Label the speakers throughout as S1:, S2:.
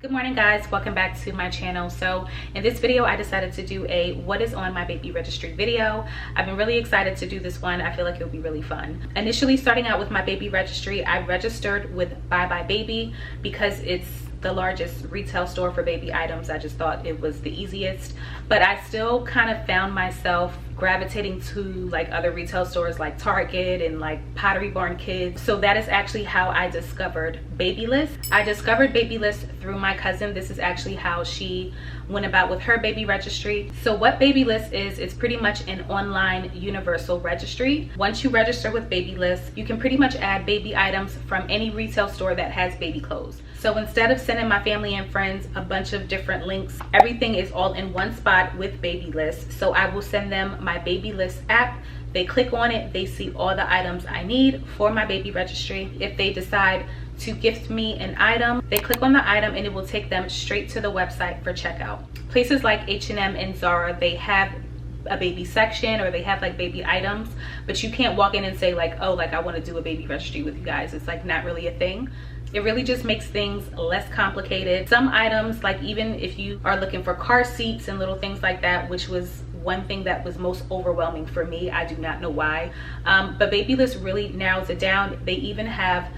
S1: Good morning guys, welcome back to my channel. So in this video I decided to do a what is on my baby registry video. I've been really excited to do this one. I feel like it'll be really fun. Initially, starting out with my baby registry, I registered with Bye Bye Baby because it's the largest retail store for baby items. I just thought it was the easiest, but I still kind of found myself gravitating to like other retail stores like Target and like Pottery Barn Kids. So that is actually how I discovered Babylist. I discovered Babylist through my cousin. This is actually how she went about with her baby registry. So what Babylist is, it's pretty much an online universal registry. Once you register with Babylist, you can pretty much add baby items from any retail store that has baby clothes. So instead of sending my family and friends a bunch of different links, everything is all in one spot with Babylist. So I will send them my Babylist app. They click on it, they see all the items I need for my baby registry. If they decide to gift me an item, they click on the item and it will take them straight to the website for checkout. Places like H&M and Zara, they have a baby section or they have like baby items, but you can't walk in and say like, oh, like I want to do a baby registry with you guys. It's like not really a thing. It really just makes things less complicated. Some items, like even if you are looking for car seats and little things like that, which was one thing that was most overwhelming for me, I do not know why, but Babylist really narrows it down. They even have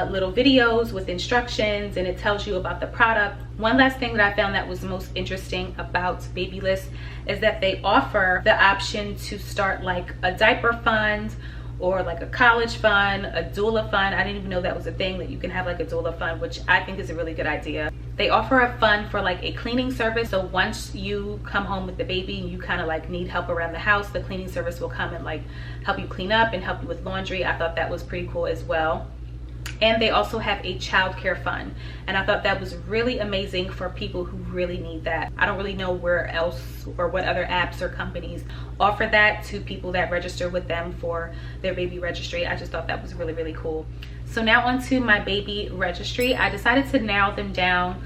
S1: little videos with instructions and it tells you about the product. One last thing that I found that was most interesting about Babylist is that they offer the option to start like a diaper fund or like a college fund, a doula fund. I didn't even know that was a thing, that you can have like a doula fund, which I think is a really good idea. They offer a fund for like a cleaning service. So once you come home with the baby and you kind of like need help around the house, the cleaning service will come and like help you clean up and help you with laundry. I thought that was pretty cool as well. And they also have a childcare fund, and I thought that was really amazing for people who really need that. I don't really know where else or what other apps or companies offer that to people that register with them for their baby registry. I just thought that was really, really cool. So now onto my baby registry. I decided to narrow them down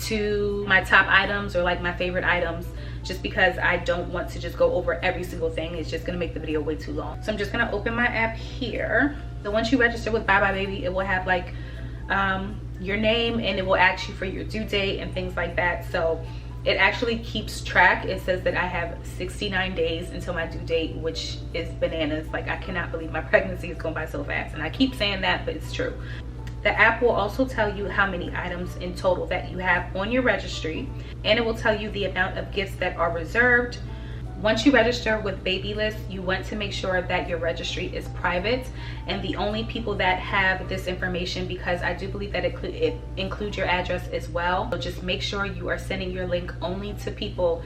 S1: to my top items or like my favorite items, just because I don't want to just go over every single thing. It's just gonna make the video way too long. So I'm just gonna open my app here. So once you register with Bye Bye Baby, it will have like your name and it will ask you for your due date and things like that. So it actually keeps track. It says that I have 69 days until my due date, which is bananas. Like I cannot believe my pregnancy is going by so fast, and I keep saying that, but it's true. The app will also tell you how many items in total that you have on your registry, and it will tell you the amount of gifts that are reserved. Once you register with Babylist, you want to make sure that your registry is private and the only people that have this information, because I do believe that it includes your address as well. So just make sure you are sending your link only to people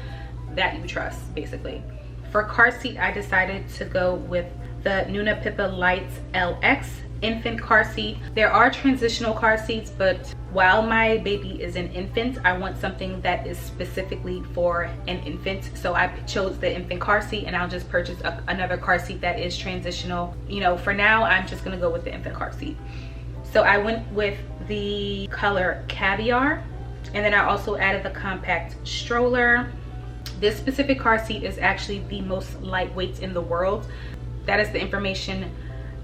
S1: that you trust, basically. For car seat, I decided to go with the Nuna Pippa Lights LX infant car seat. There are transitional car seats, but while my baby is an infant, I want something that is specifically for an infant. So I chose the infant car seat, and I'll just purchase another car seat that is transitional. You know, for now, I'm just gonna go with the infant car seat. So I went with the color Caviar, and then I also added the compact stroller. This specific car seat is actually the most lightweight in the world. That is the information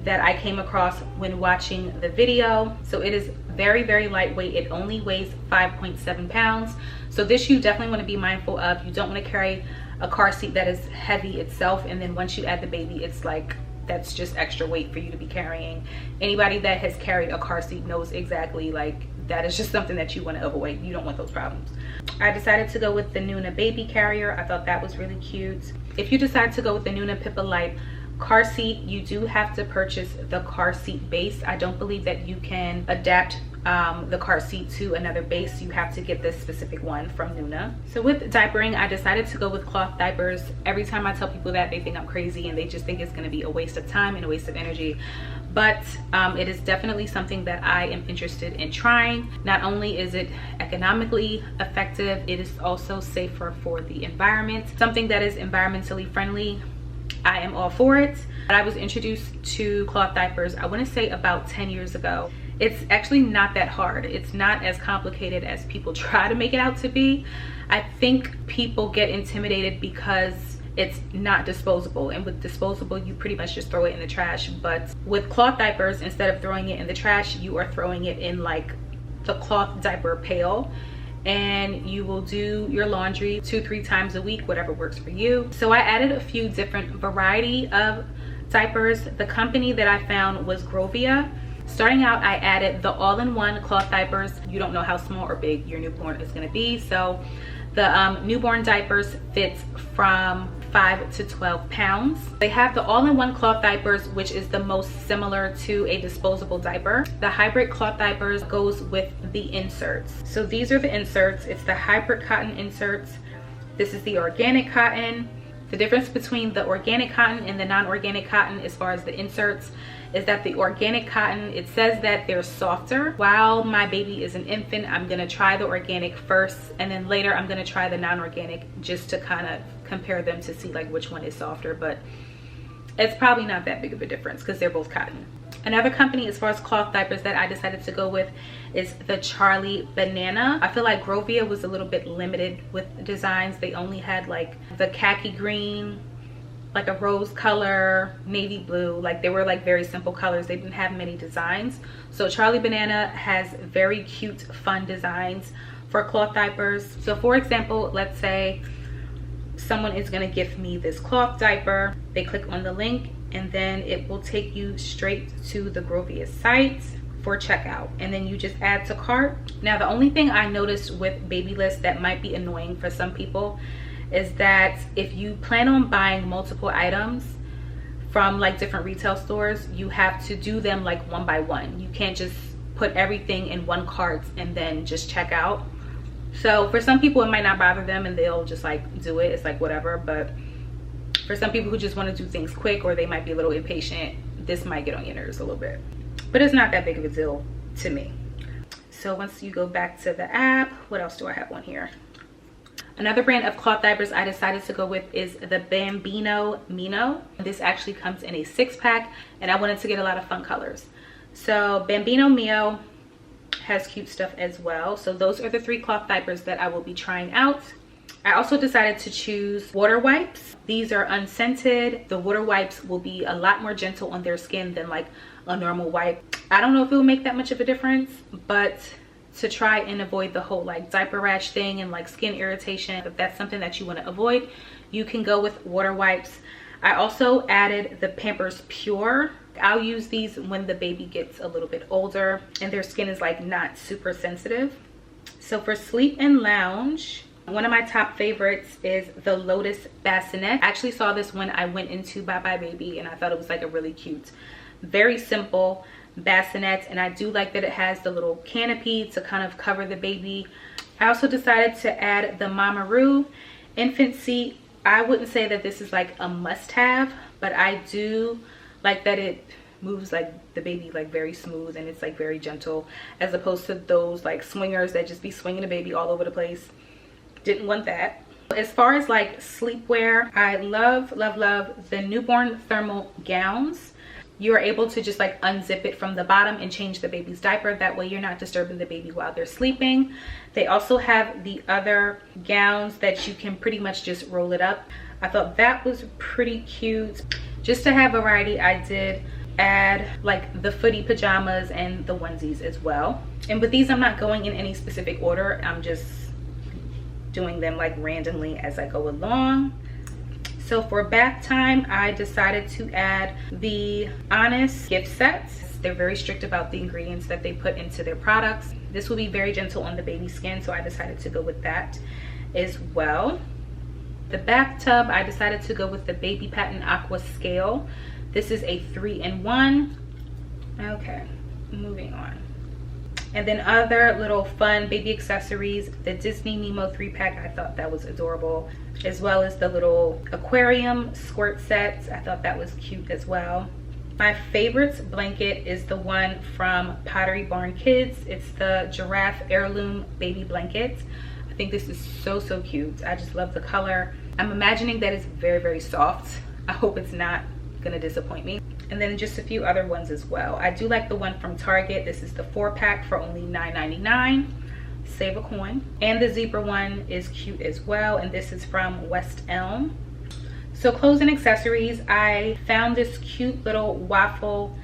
S1: that I came across when watching the video. So it is very, very lightweight. It only weighs 5.7 pounds. So this you definitely want to be mindful of. You don't want to carry a car seat that is heavy itself, and then once you add the baby, it's like that's just extra weight for you to be carrying. Anybody that has carried a car seat knows exactly, like that is just something that you want to avoid. You don't want those problems. I decided to go with the Nuna baby carrier. I thought that was really cute. If you decide to go with the Nuna Pippa Light car seat, you do have to purchase the car seat base. I don't believe that you can adapt the car seat to another base. You have to get this specific one from Nuna. So with diapering, I decided to go with cloth diapers. Every time I tell people that, they think I'm crazy and they just think it's going to be a waste of time and a waste of energy, but it is definitely something that I am interested in trying. Not only is it economically effective, it is also safer for the environment. Something that is environmentally friendly, I am all for it. I was introduced to cloth diapers, I want to say about 10 years ago. It's actually not that hard. It's not as complicated as people try to make it out to be. I think people get intimidated because it's not disposable, and with disposable you pretty much just throw it in the trash. But with cloth diapers, instead of throwing it in the trash, you are throwing it in like the cloth diaper pail, and you will do your laundry 2-3 times a week, whatever works for you. So I added a few different variety of diapers. The company that I found was Grovia. Starting out, I added the all-in-one cloth diapers. You don't know how small or big your newborn is going to be, so the newborn diapers fits from 5 to 12 pounds. They have the all-in-one cloth diapers, which is the most similar to a disposable diaper. The hybrid cloth diapers goes with the inserts. So these are the inserts. It's the hybrid cotton inserts. This is the organic cotton. The difference between the organic cotton and the non-organic cotton as far as the inserts is that the organic cotton, it says that they're softer. While my baby is an infant, I'm gonna try the organic first, and then later I'm gonna try the non-organic just to kind of compare them to see like which one is softer, but it's probably not that big of a difference because they're both cotton. Another company as far as cloth diapers that I decided to go with is the Charlie Banana. I feel like Grovia was a little bit limited with designs. They only had like the khaki green, like a rose color, navy blue. Like they were like very simple colors. They didn't have many designs. So Charlie Banana has very cute, fun designs for cloth diapers. So for example, let's say someone is gonna gift me this cloth diaper. They click on the link and then it will take you straight to the Grovia site for checkout, and then you just add to cart. Now the only thing I noticed with Babylist that might be annoying for some people is that if you plan on buying multiple items from like different retail stores, you have to do them like one by one. You can't just put everything in one cart and then just check out. So for some people it might not bother them and they'll just like do it. It's like whatever. But for some people who just want to do things quick, or they might be a little impatient, this might get on your nerves a little bit. But it's not that big of a deal to me. So once you go back to the app, what else do I have on here? Another brand of cloth diapers I decided to go with is the Bambino Mino. This actually comes in a 6-pack, and I wanted to get a lot of fun colors. So Bambino Mio has cute stuff as well. So those are the 3 cloth diapers that I will be trying out. I also decided to choose water wipes. These are unscented. The water wipes will be a lot more gentle on their skin than like a normal wipe. I don't know if it will make that much of a difference, but to try and avoid the whole like diaper rash thing and like skin irritation, if that's something that you want to avoid, you can go with water wipes. I also added the Pampers Pure. I'll use these when the baby gets a little bit older and their skin is like not super sensitive. So for sleep and lounge, one of my top favorites is the Lotus Bassinet. I actually saw this when I went into Bye Bye Baby, and I thought it was like a really cute, very simple bassinet. And I do like that it has the little canopy to kind of cover the baby. I also decided to add the Mamaroo infant seat. I wouldn't say that this is like a must-have, but I do like that it moves like the baby like very smooth and it's like very gentle, as opposed to those like swingers that just be swinging the baby all over the place. Didn't want that. As far as like sleepwear, I love the newborn thermal gowns. You are able to just like unzip it from the bottom and change the baby's diaper. That way you're not disturbing the baby while they're sleeping. They also have the other gowns that you can pretty much just roll it up. I thought that was pretty cute. Just to have variety, I did add like the footy pajamas and the onesies as well. And with these, I'm not going in any specific order. I'm just doing them like randomly as I go along. So for bath time, I decided to add the Honest gift sets. They're very strict about the ingredients that they put into their products. This will be very gentle on the baby's skin, so I decided to go with that as well. The bathtub, I decided to go with the Baby Patent Aqua Scale. This is a 3-in-1. Okay, moving on. And then other little fun baby accessories, the Disney Nemo 3-pack, I thought that was adorable, as well as the little aquarium squirt sets. I thought that was cute as well. My favorite blanket is the one from Pottery Barn Kids. It's the Giraffe Heirloom Baby Blanket. I think this is so cute. I just love the color. I'm imagining that it's very soft. I hope it's not gonna disappoint me. And then just a few other ones as well. I do like the one from Target. This is the 4-pack for only $9.99. Save a coin. And the zebra one is cute as well, and this is from West Elm. So clothes and accessories, I found this cute little waffle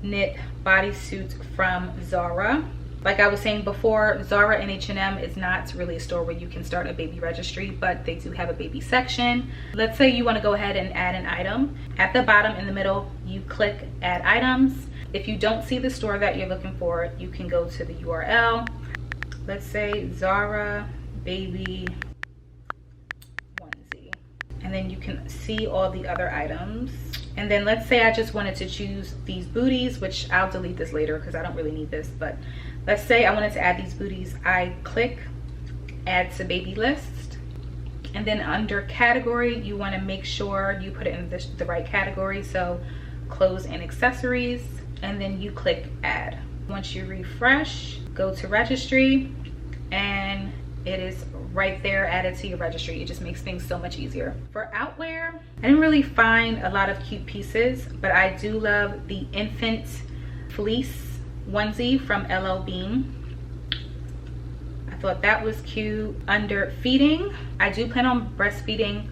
S1: knit bodysuit from Zara. Like I was saying before, Zara and H&M is not really a store where you can start a baby registry, but they do have a baby section. Let's say you want to go ahead and add an item. At the bottom in the middle, you click add items. If you don't see the store that you're looking for, you can go to the URL. Let's say Zara baby onesie, and then you can see all the other items. And then let's say I just wanted to choose these booties, which I'll delete this later because I don't really need this, but let's say I wanted to add these booties. I click add to baby list, and then under category you want to make sure you put it in the right category, so clothes and accessories, and then you click add. Once you refresh, go to registry, and it is right there added to your registry. It just makes things so much easier. For outwear, I didn't really find a lot of cute pieces, but I do love the infant fleece onesie from LL Bean. I thought that was cute. Under feeding, I do plan on breastfeeding,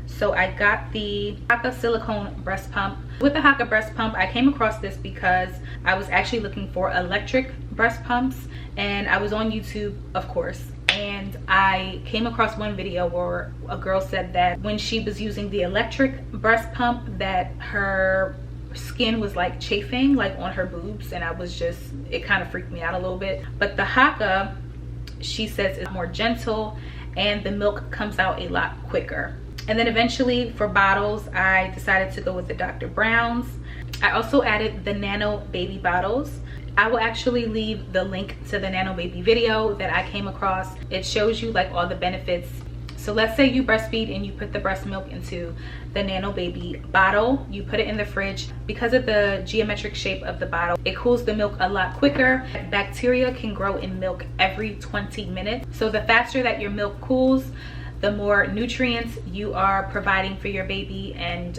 S1: so I got the Haka silicone breast pump. With the Haka breast pump, I came across this because I was actually looking for electric breast pumps, and I was on YouTube, of course, and I came across one video where a girl said that when she was using the electric breast pump that her skin was like chafing like on her boobs, and I was just, it kind of freaked me out a little bit. But the Haka, she says, is more gentle and the milk comes out a lot quicker. And then eventually for bottles, I decided to go with the Dr. Brown's. I also added the Nano Baby bottles. I will actually leave the link to the Nano Baby video that I came across. It shows you like all the benefits. So let's say you breastfeed and you put the breast milk into the Nano Baby bottle. You put it in the fridge. Because of the geometric shape of the bottle, it cools the milk a lot quicker. Bacteria can grow in milk every 20 minutes. So the faster that your milk cools, the more nutrients you are providing for your baby, and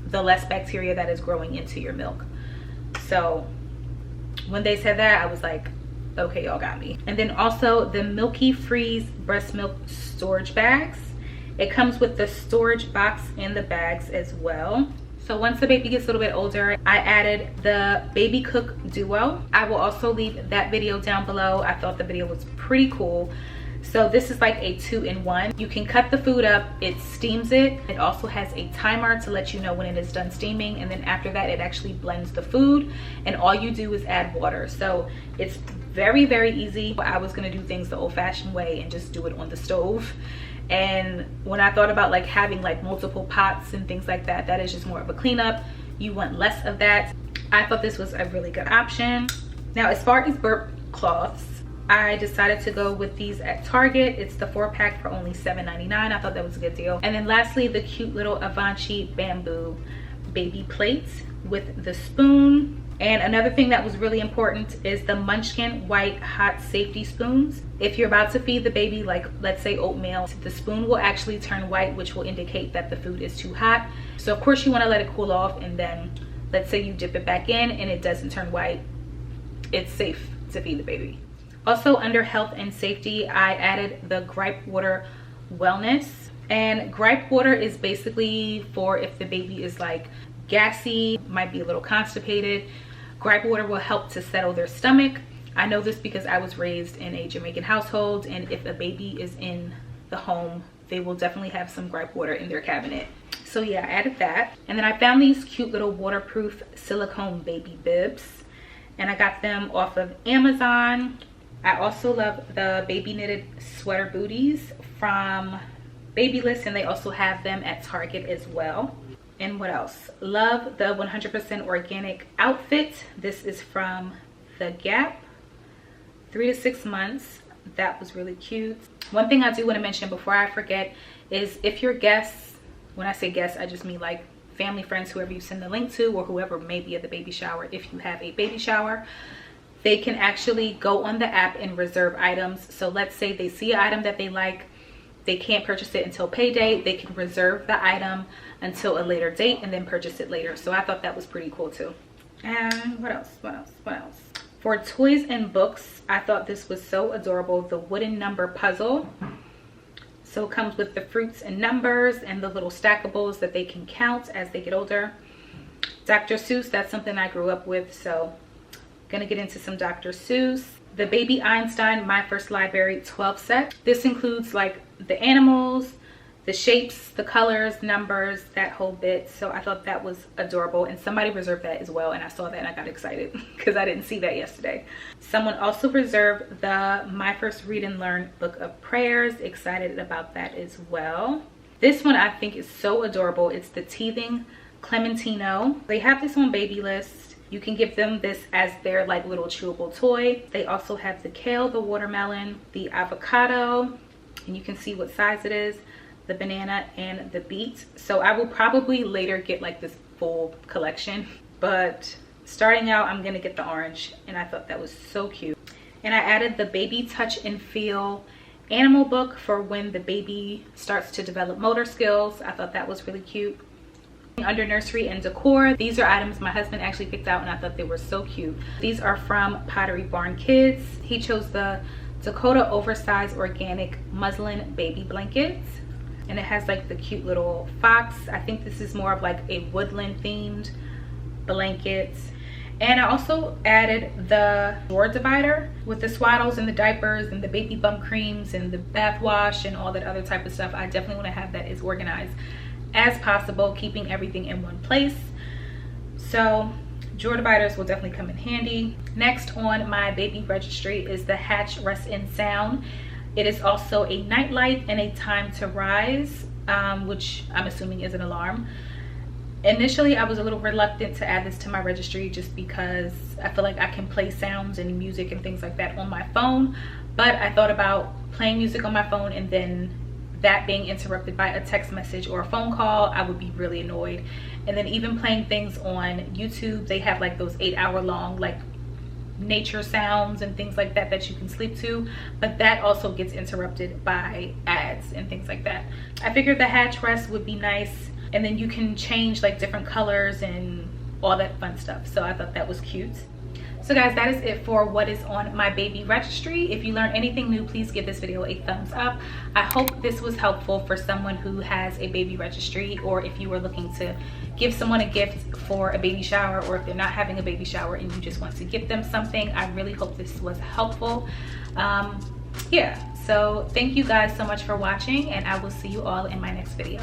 S1: the less bacteria that is growing into your milk. So when they said that, I was like, okay, y'all got me. And then also the Milky Freeze breast milk storage bags. It comes with the storage box in the bags as well. So once the baby gets a little bit older, I added the Baby Cook Duo. I will also leave that video down below. I thought the video was pretty cool. So this is like a 2-in-1. You can cut the food up, it steams it. It also has a timer to let you know when it is done steaming, and then after that it actually blends the food, and all you do is add water. So it's very, very easy. I was gonna do things the old-fashioned way and just do it on the stove. And when I thought about like having like multiple pots and things like that, that is just more of a cleanup. You want less of that. I thought this was a really good option. Now as far as burp cloths, I decided to go with these at Target. It's the 4-pack for only $7.99. I thought that was a good deal. And then lastly, the cute little Avanci bamboo baby plates with the spoon. And another thing that was really important is the Munchkin white hot safety spoons. If you're about to feed the baby, like let's say oatmeal, the spoon will actually turn white, which will indicate that the food is too hot. So of course you want to let it cool off, and then let's say you dip it back in and it doesn't turn white, it's safe to feed the baby. Also under health and safety, I added the Gripe Water Wellness. And Gripe Water is basically for if the baby is like gassy, might be a little constipated. Gripe Water will help to settle their stomach. I know this because I was raised in a Jamaican household, and if a baby is in the home, they will definitely have some Gripe Water in their cabinet. So yeah, I added that. And then I found these cute little waterproof silicone baby bibs, and I got them off of Amazon. I also love the baby knitted sweater booties from Babylist, and they also have them at Target as well. And what else? Love the 100% organic outfit. This is from The Gap. 3 to 6 months. That was really cute. One thing I do want to mention before I forget is if your guests, when I say guests, I just mean like family, friends, whoever you send the link to, or whoever may be at the baby shower, if you have a baby shower, they can actually go on the app and reserve items. So let's say they see an item that they like, they can't purchase it until payday, they can reserve the item until a later date and then purchase it later. So I thought that was pretty cool too. And what else? For toys and books, I thought this was so adorable, the wooden number puzzle. So it comes with the fruits and numbers and the little stackables that they can count as they get older. Dr. Seuss, that's something I grew up with, so gonna get into some Dr. Seuss. the Baby Einstein My First Library 12 set. This includes like the animals, the shapes, the colors, numbers, that whole bit. So I thought that was adorable, and somebody reserved that as well, and I saw that and I got excited because I didn't see that yesterday. Someone also reserved the My First Read and Learn Book of Prayers. Excited about that as well. This one I think is so adorable. It's the Teething Clementino. They have this on Baby List. You can give them this as their like little chewable toy. They also have the kale, the watermelon, the avocado, and you can see what size it is, the banana, and the beet. So I will probably later get like this full collection, but starting out I'm gonna get the orange, and I thought that was so cute. And I added the Baby Touch and Feel animal book for when the baby starts to develop motor skills. I thought that was really cute. Under nursery and decor, these are items my husband actually picked out, and I thought they were so cute. These are from Pottery Barn Kids. He chose the Dakota Oversized Organic Muslin Baby Blankets, and it has like the cute little fox. I think this is more of like a woodland themed blankets. And I also added the drawer divider with the swaddles and the diapers and the baby bump creams and the bath wash and all that other type of stuff. I definitely want to have that as organized as possible, keeping everything in one place. So drawer dividers will definitely come in handy. Next on my baby registry is the Hatch Rest in Sound. It is also a nightlight and a time to rise, which I'm assuming is an alarm. Initially, I was a little reluctant to add this to my registry just because I feel like I can play sounds and music and things like that on my phone. But I thought about playing music on my phone and then that being interrupted by a text message or a phone call. I would be really annoyed. And then even playing things on YouTube, they have like those 8-hour long like nature sounds and things like that that you can sleep to, but that also gets interrupted by ads and things like that. I figured the Hatch Rest would be nice, and then you can change like different colors and all that fun stuff. So I thought that was cute. So guys, that is it for what is on my baby registry. If you learned anything new, please give this video a thumbs up. I hope this was helpful for someone who has a baby registry, or if you were looking to give someone a gift for a baby shower, or if they're not having a baby shower and you just want to give them something. I really hope this was helpful. Yeah, so thank you guys so much for watching, and I will see you all in my next video.